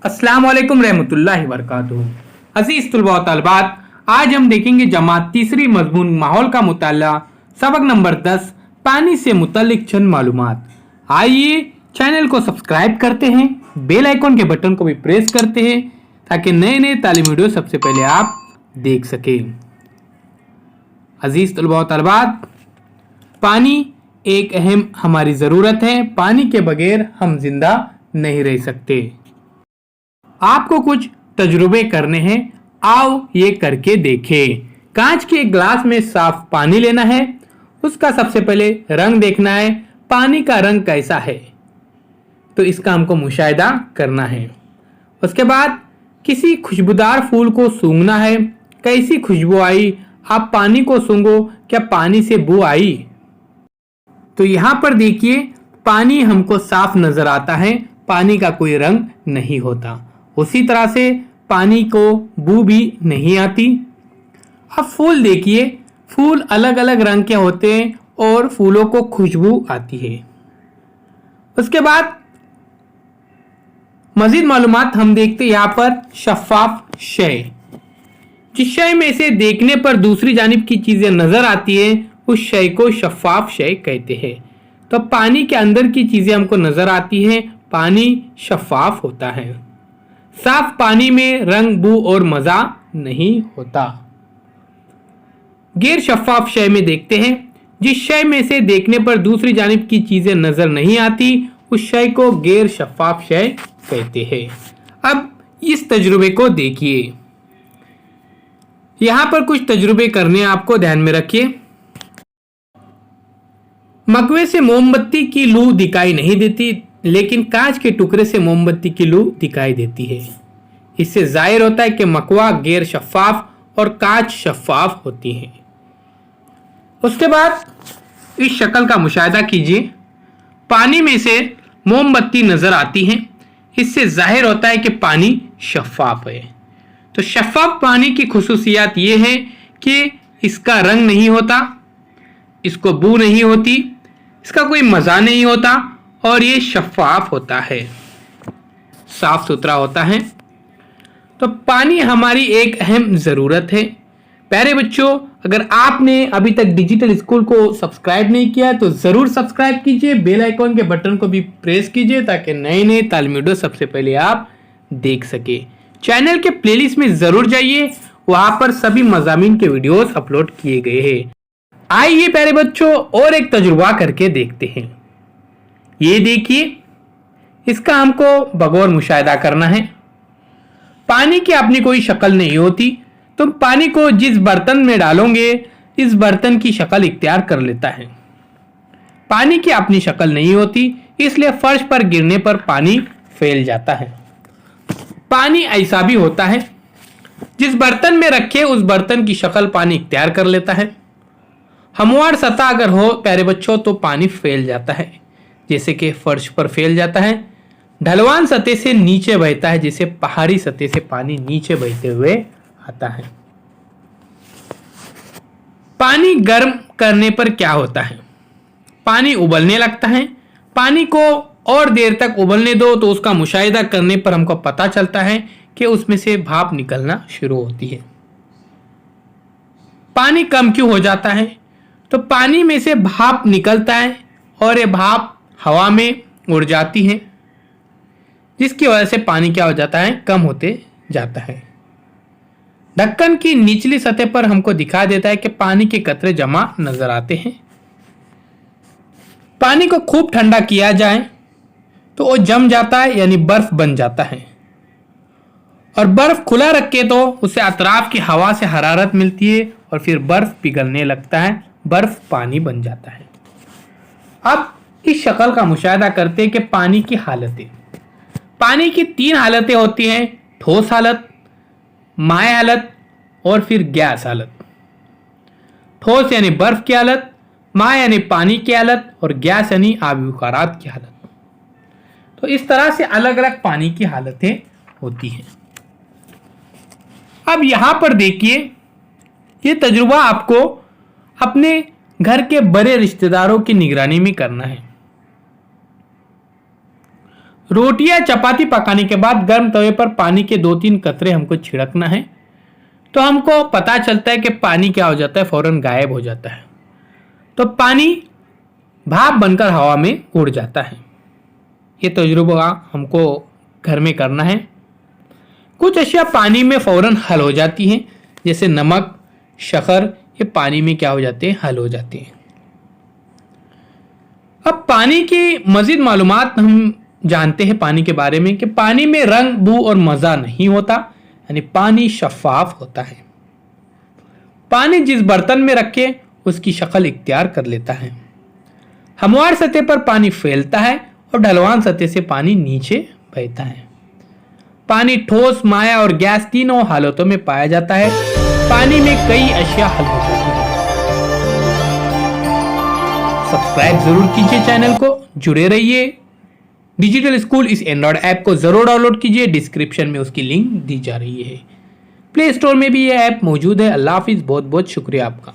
अस्सलाम वालेकुम रहमतुल्लाहि वबरकातुहू। अज़ीज़ तलबा व तलबात, आज हम देखेंगे जमात तीसरी मज़मून माहौल का मुताला सबक नंबर 10 पानी से मुतल्लिक चंद मालूमात। आइए चैनल को सब्सक्राइब करते हैं, बेल आइकन के बटन को भी प्रेस करते हैं ताकि नए नए तालीमी वीडियो सबसे पहले आप देख सकें। अज़ीज़ तलबा व तलबात, पानी एक अहम हमारी ज़रूरत है। पानी के बगैर हम जिंदा नहीं रह सकते। आपको कुछ तजुर्बे करने हैं, आओ ये करके देखें। कांच के एक गिलास में साफ पानी लेना है। उसका सबसे पहले रंग देखना है, पानी का रंग कैसा है, तो इसका हमको मुशाहिदा करना है। उसके बाद किसी खुशबूदार फूल को सूंघना है। कैसी खुशबू आई, आप पानी को सूंघो, क्या पानी से बू आई? तो यहाँ पर देखिए, पानी हमको साफ नजर आता है, पानी का कोई रंग नहीं होता। उसी तरह से पानी को बू भी नहीं आती। अब फूल देखिए, फूल अलग अलग रंग के होते हैं और फूलों को खुशबू आती है। उसके बाद मजीद मालूमात हम देखते हैं यहाँ पर शफाफ शय। जिस शय में से देखने पर दूसरी जानिब की चीजें नजर आती है, उस शय को शफाफ शय कहते हैं। तो पानी के अंदर की चीजें हमको नजर आती हैं, पानी शफाफ होता है। साफ पानी में रंग, बू और मजा नहीं होता। गैर शफाफ शय में देखते हैं, जिस शय में से देखने पर दूसरी जानिब की चीजें नजर नहीं आती, उस शय को गैर शफाफ शय कहते हैं। अब इस तजुर्बे को देखिए, यहां पर कुछ तजुर्बे करने आपको ध्यान में रखिए। मकवे से मोमबत्ती की लू दिखाई नहीं देती, लेकिन कांच के टुकड़े से मोमबत्ती की लू दिखाई देती है। इससे जाहिर होता है कि मकवा गैर शफाफ और कांच शफाफ होती है। उसके बाद इस शक्ल का मुशाहिदा कीजिए। पानी में से मोमबत्ती नजर आती है, इससे जाहिर होता है कि पानी शफाफ है। तो शफाफ पानी की खुसूसियात ये है कि इसका रंग नहीं होता, इसको बू नहीं होती, इसका कोई मज़ा नहीं होता और ये शफाफ होता है, साफ सुथरा होता है। तो पानी हमारी एक अहम ज़रूरत है। प्यारे बच्चों, अगर आपने अभी तक डिजिटल स्कूल को सब्सक्राइब नहीं किया तो ज़रूर सब्सक्राइब कीजिए, बेल आइकन के बटन को भी प्रेस कीजिए ताकि नए नए तालीमी वीडियो सबसे पहले आप देख सके। चैनल के प्लेलिस्ट में ज़रूर जाइए, वहाँ पर सभी मज़ामीन के वीडियोस अपलोड किए गए हैं। आइए प्यारे बच्चों, और एक तजुर्बा करके देखते हैं। ये देखिए, इसका हमको बगौर मुशाहिदा करना है। पानी की अपनी कोई शक्ल नहीं होती, तुम पानी को जिस बर्तन में डालोगे इस बर्तन की शक्ल इख्तियार कर लेता है। पानी की अपनी शक्ल नहीं होती, इसलिए फर्श पर गिरने पर पानी फैल जाता है। पानी ऐसा भी होता है, जिस बर्तन में रखे उस बर्तन की शक्ल पानी इख्तियार कर लेता है। हमवार सतह अगर हो प्यारे बच्चों तो पानी फैल जाता है, जैसे कि फर्श पर फैल जाता है। ढलवान सतह से नीचे बहता है, जैसे पहाड़ी सतह से पानी नीचे बहते हुए आता है। पानी गर्म करने पर क्या होता है? पानी उबलने लगता है। पानी को और देर तक उबलने दो तो उसका मुशाहिदा करने पर हमको पता चलता है कि उसमें से भाप निकलना शुरू होती है। पानी कम क्यों हो जाता है? तो पानी में से भाप निकलता है और ये भाप हवा में उड़ जाती है, जिसकी वजह से पानी क्या हो जाता है? कम होते जाता है। ढक्कन की निचली सतह पर हमको दिखा देता है कि पानी के कतरे जमा नजर आते हैं। पानी को खूब ठंडा किया जाए तो वो जम जाता है, यानी बर्फ बन जाता है। और बर्फ खुला रखे तो उसे अतराफ की हवा से हरारत मिलती है और फिर बर्फ पिघलने लगता है, बर्फ पानी बन जाता है। अब इस शक्ल का मुशाहिदा करते हैं कि पानी की हालतें। पानी की 3 हालतें होती हैं, ठोस हालत, माय हालत और फिर गैस हालत। ठोस यानी बर्फ की हालत, माय यानी पानी की हालत और गैस यानी आबी बुखारात की हालत। तो इस तरह से अलग अलग पानी की हालतें होती हैं। अब यहां पर देखिए, ये तजुर्बा आपको अपने घर के बड़े रिश्तेदारों की निगरानी में करना है। रोटी या चपाती पकाने के बाद गर्म तवे पर पानी के 2-3 कतरे हमको छिड़कना है, तो हमको पता चलता है कि पानी क्या हो जाता है, फौरन गायब हो जाता है। तो पानी भाप बनकर हवा में उड़ जाता है। ये तजुर्बा हमको घर में करना है। कुछ अशिया पानी में फौरन हल हो जाती हैं, जैसे नमक, शक्कर, ये पानी में क्या हो जाते हैं, हल हो जाते हैं। अब पानी की मजीद मालूमात हम जानते हैं पानी के बारे में कि पानी में रंग, बू और मज़ा नहीं होता, यानी पानी शफाफ होता है। पानी जिस बर्तन में रखे उसकी शक्ल इख्तियार कर लेता है। हमवार सतह पर पानी फैलता है और ढलवान सतह से पानी नीचे बहता है। पानी ठोस, माया और गैस तीनों हालतों में पाया जाता है। पानी में कई अशिया हल हो जाती है। सब्सक्राइब जरूर कीजिए चैनल को, जुड़े रहिए। डिजिटल स्कूल इस एंड्रॉयड ऐप को जरूर डाउनलोड कीजिए, डिस्क्रिप्शन में उसकी लिंक दी जा रही है। प्ले स्टोर में भी यह ऐप मौजूद है। अल्लाह हाफिज, बहुत बहुत शुक्रिया आपका।